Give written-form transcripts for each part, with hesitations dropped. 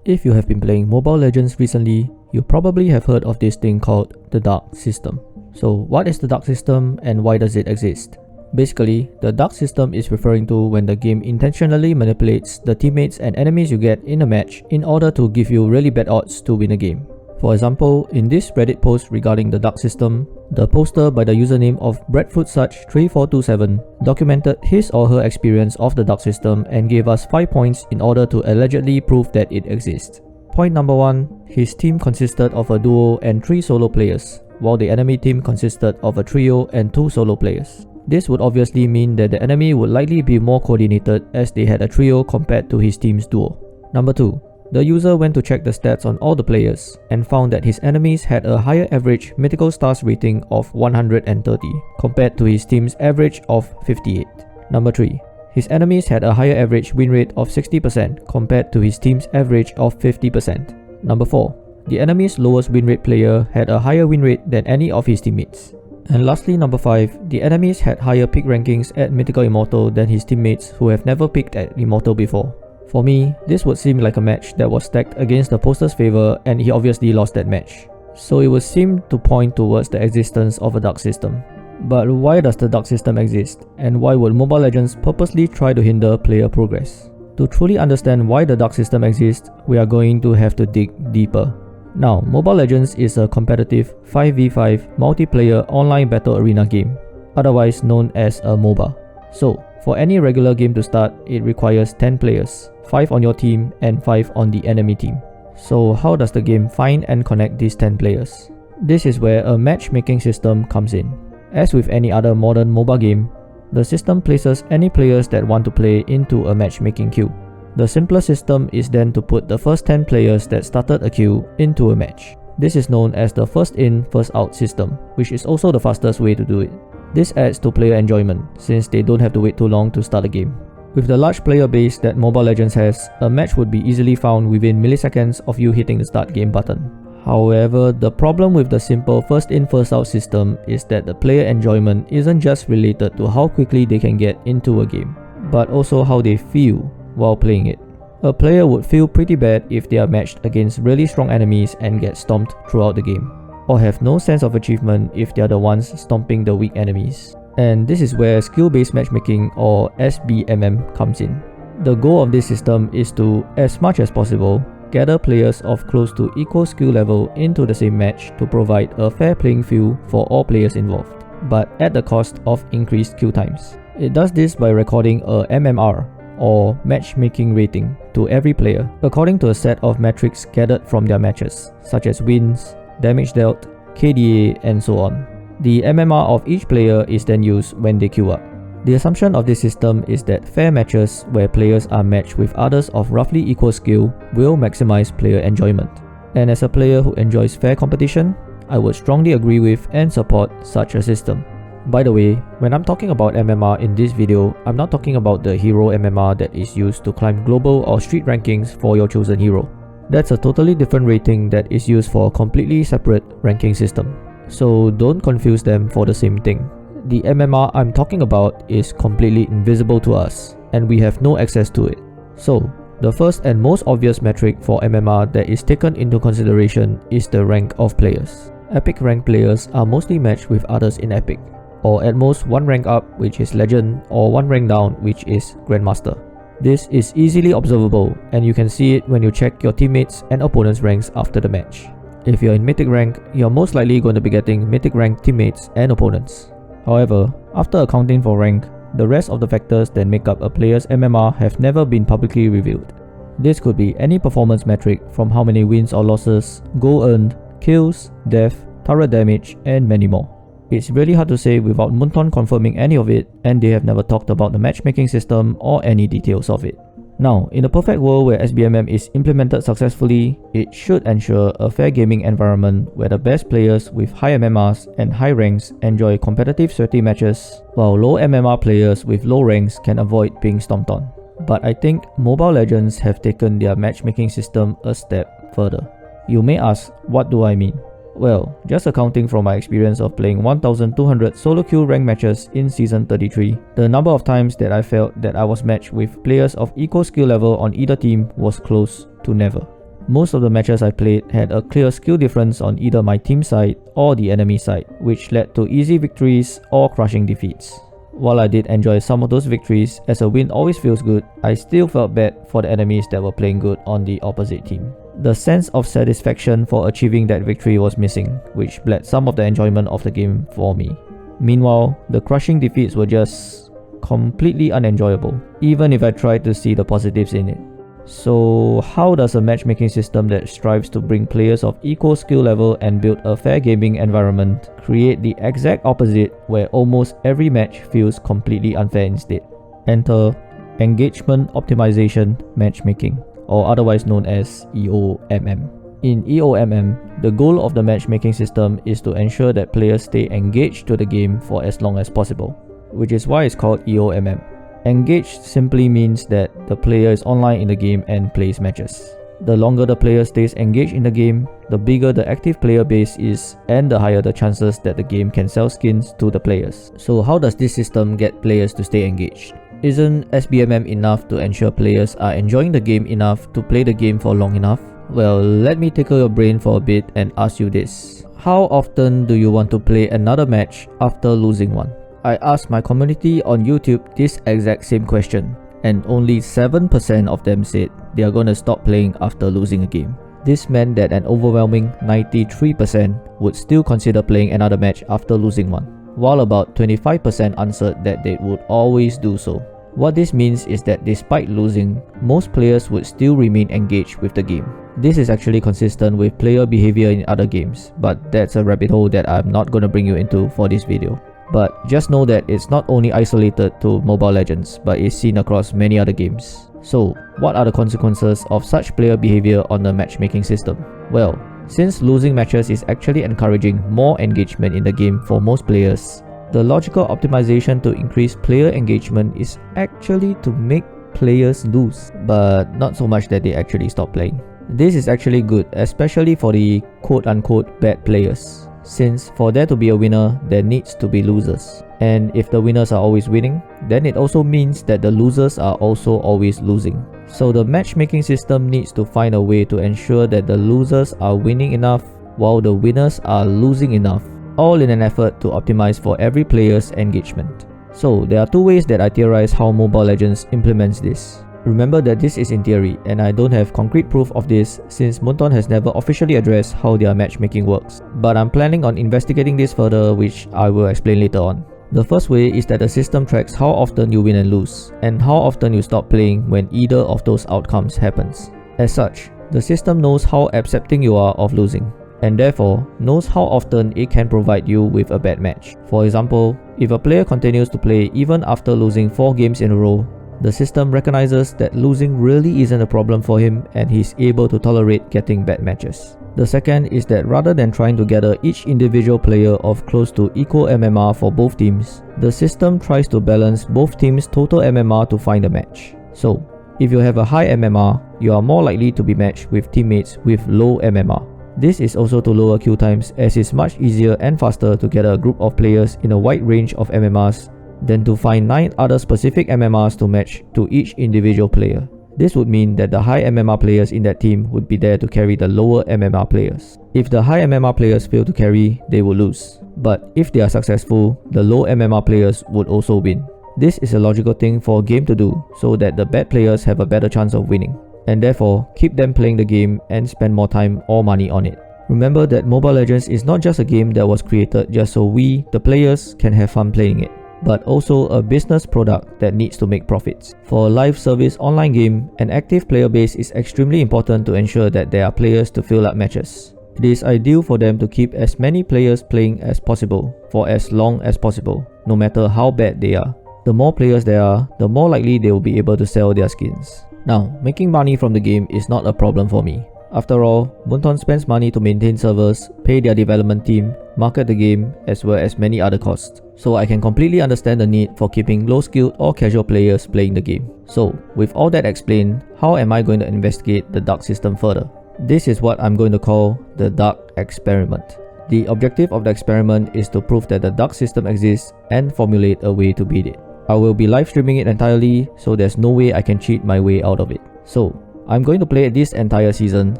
If you have been playing Mobile Legends recently, you probably have heard of this thing called the Dark System. So what is the Dark System and why does it exist? Basically, the Dark System is referring to when the game intentionally manipulates the teammates and enemies you get in a match in order to give you really bad odds to win a game. For example, in this Reddit post regarding the Dark System, the poster by the username of breadfootsuch3427 documented his or her experience of the Dark System and gave us 5 points in order to allegedly prove that it exists. Point number 1, his team consisted of a duo and 3 solo players, while the enemy team consisted of a trio and 2 solo players. This would obviously mean that the enemy would likely be more coordinated as they had a trio compared to his team's duo. Number 2. The user went to check the stats on all the players and found that his enemies had a higher average mythical stars rating of 130 compared to his team's average of 58. Number 3. His enemies had a higher average win rate of 60% compared to his team's average of 50%. Number 4. The enemy's lowest win rate player had a higher win rate than any of his teammates. And lastly, number 5, the enemies had higher pick rankings at Mythical Immortal than his teammates who have never picked at Immortal before. For me, this would seem like a match that was stacked against the poster's favor and he obviously lost that match. So it would seem to point towards the existence of a Dark System. But why does the Dark System exist, and why would Mobile Legends purposely try to hinder player progress? To truly understand why the Dark System exists, we are going to have to dig deeper. Now, Mobile Legends is a competitive 5v5 multiplayer online battle arena game, otherwise known as a MOBA. So, for any regular game to start, it requires 10 players, 5 on your team and 5 on the enemy team. So how does the game find and connect these 10 players? This is where a matchmaking system comes in. As with any other modern MOBA game, the system places any players that want to play into a matchmaking queue. The simplest system is then to put the first 10 players that started a queue into a match. This is known as the first in, first out system, which is also the fastest way to do it. This adds to player enjoyment, since they don't have to wait too long to start a game. With the large player base that Mobile Legends has, a match would be easily found within milliseconds of you hitting the start game button. However, the problem with the simple first in first out system is that the player enjoyment isn't just related to how quickly they can get into a game, but also how they feel while playing it. A player would feel pretty bad if they are matched against really strong enemies and get stomped throughout the game, or have no sense of achievement if they are the ones stomping the weak enemies. And this is where skill-based matchmaking or SBMM comes in. The goal of this system is to, as much as possible, gather players of close to equal skill level into the same match to provide a fair playing field for all players involved, but at the cost of increased queue times. It does this by recording a MMR, or matchmaking rating, to every player, according to a set of metrics gathered from their matches, such as wins, damage dealt, KDA, and so on. The MMR of each player is then used when they queue up. The assumption of this system is that fair matches where players are matched with others of roughly equal skill will maximize player enjoyment. And as a player who enjoys fair competition, I would strongly agree with and support such a system. By the way, when I'm talking about MMR in this video, I'm not talking about the hero MMR that is used to climb global or street rankings for your chosen hero. That's a totally different rating that is used for a completely separate ranking system. So don't confuse them for the same thing. The MMR I'm talking about is completely invisible to us, and we have no access to it. So, the first and most obvious metric for MMR that is taken into consideration is the rank of players. Epic rank players are mostly matched with others in Epic, or at most one rank up, which is Legend, or one rank down, which is Grandmaster. This is easily observable, and you can see it when you check your teammates and opponents' ranks after the match. If you're in Mythic rank, you're most likely going to be getting Mythic rank teammates and opponents. However, after accounting for rank, the rest of the factors that make up a player's MMR have never been publicly revealed. This could be any performance metric from how many wins or losses, gold earned, kills, death, turret damage, and many more. It's really hard to say without Moonton confirming any of it, and they have never talked about the matchmaking system or any details of it. Now, in a perfect world where SBMM is implemented successfully, it should ensure a fair gaming environment where the best players with high MMRs and high ranks enjoy competitive sweaty matches, while low MMR players with low ranks can avoid being stomped on. But I think Mobile Legends have taken their matchmaking system a step further. You may ask, what do I mean? Well, just accounting from my experience of playing 1200 solo queue rank matches in Season 33, the number of times that I felt that I was matched with players of equal skill level on either team was close to never. Most of the matches I played had a clear skill difference on either my team side or the enemy side, which led to easy victories or crushing defeats. While I did enjoy some of those victories, as a win always feels good, I still felt bad for the enemies that were playing good on the opposite team. The sense of satisfaction for achieving that victory was missing, which bled some of the enjoyment of the game for me. Meanwhile, the crushing defeats were just completely unenjoyable, even if I tried to see the positives in it. So how does a matchmaking system that strives to bring players of equal skill level and build a fair gaming environment create the exact opposite where almost every match feels completely unfair instead? Enter Engagement Optimization Matchmaking, or otherwise known as EOMM. In EOMM, the goal of the matchmaking system is to ensure that players stay engaged to the game for as long as possible, which is why it's called EOMM. Engaged simply means that the player is online in the game and plays matches. The longer the player stays engaged in the game, the bigger the active player base is and the higher the chances that the game can sell skins to the players. So how does this system get players to stay engaged? Isn't SBMM enough to ensure players are enjoying the game enough to play the game for long enough? Well, let me tickle your brain for a bit and ask you this. How often do you want to play another match after losing one? I asked my community on YouTube this exact same question, and only 7% of them said they are gonna stop playing after losing a game. This meant that an overwhelming 93% would still consider playing another match after losing one, while about 25% answered that they would always do so. What this means is that despite losing, most players would still remain engaged with the game. This is actually consistent with player behavior in other games, but that's a rabbit hole that I'm not gonna bring you into for this video. But just know that it's not only isolated to Mobile Legends, but is seen across many other games. So, what are the consequences of such player behavior on the matchmaking system? Well, since losing matches is actually encouraging more engagement in the game for most players, the logical optimization to increase player engagement is actually to make players lose, but not so much that they actually stop playing. This is actually good, especially for the quote-unquote bad players, since for there to be a winner, there needs to be losers. And if the winners are always winning, then it also means that the losers are also always losing. So the matchmaking system needs to find a way to ensure that the losers are winning enough while the winners are losing enough, all in an effort to optimize for every player's engagement. So there are two ways that I theorize how Mobile Legends implements this. Remember that this is in theory, and I don't have concrete proof of this since Moonton has never officially addressed how their matchmaking works, but I'm planning on investigating this further, which I will explain later on. The first way is that the system tracks how often you win and lose, and how often you stop playing when either of those outcomes happens. As such, the system knows how accepting you are of losing, and therefore knows how often it can provide you with a bad match. For example, if a player continues to play even after losing 4 games in a row, the system recognizes that losing really isn't a problem for him and he's able to tolerate getting bad matches. The second is that rather than trying to gather each individual player of close to equal MMR for both teams, the system tries to balance both teams' total MMR to find a match. So, if you have a high MMR, you are more likely to be matched with teammates with low MMR. This is also to lower queue times, as it's much easier and faster to gather a group of players in a wide range of MMRs than to find 9 other specific MMRs to match to each individual player. This would mean that the high MMR players in that team would be there to carry the lower MMR players. If the high MMR players fail to carry, they will lose. But if they are successful, the low MMR players would also win. This is a logical thing for a game to do, so that the bad players have a better chance of winning, and therefore keep them playing the game and spend more time or money on it. Remember that Mobile Legends is not just a game that was created just so we, the players, can have fun playing it, but also a business product that needs to make profits. For a live service online game, an active player base is extremely important to ensure that there are players to fill up matches. It is ideal for them to keep as many players playing as possible for as long as possible, no matter how bad they are. The more players there are, the more likely they will be able to sell their skins. Now, making money from the game is not a problem for me. After all, Moonton spends money to maintain servers, pay their development team, market the game, as well as many other costs. So I can completely understand the need for keeping low-skilled or casual players playing the game. So, with all that explained, how am I going to investigate the dark system further? This is what I'm going to call the dark experiment. The objective of the experiment is to prove that the dark system exists and formulate a way to beat it. I will be live streaming it entirely, so there's no way I can cheat my way out of it. So, I'm going to play this entire season,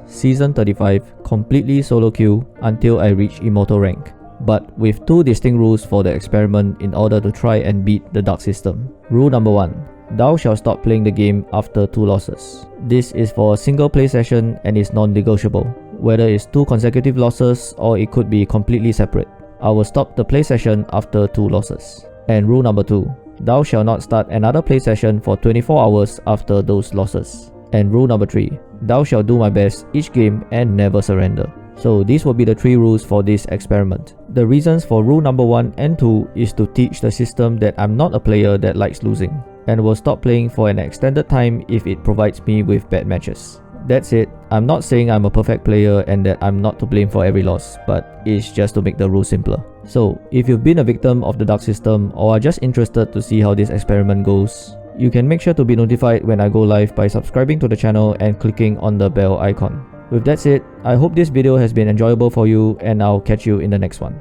Season 35, completely solo queue until I reach Immortal rank, but with 2 distinct rules for the experiment in order to try and beat the dark system. Rule number 1. Thou shalt stop playing the game after 2 losses. This is for a single play session and is non-negotiable, whether it's 2 consecutive losses or it could be completely separate. I will stop the play session after 2 losses. And rule number 2. Thou shalt not start another play session for 24 hours after those losses. And rule number 3. Thou shalt do my best each game and never surrender. So these will be the 3 rules for this experiment. The reasons for rule number 1 and 2 is to teach the system that I'm not a player that likes losing, and will stop playing for an extended time if it provides me with bad matches. That's it. I'm not saying I'm a perfect player and that I'm not to blame for every loss, but it's just to make the rules simpler. So, if you've been a victim of the dark system or are just interested to see how this experiment goes, you can make sure to be notified when I go live by subscribing to the channel and clicking on the bell icon. With that said, I hope this video has been enjoyable for you and I'll catch you in the next one.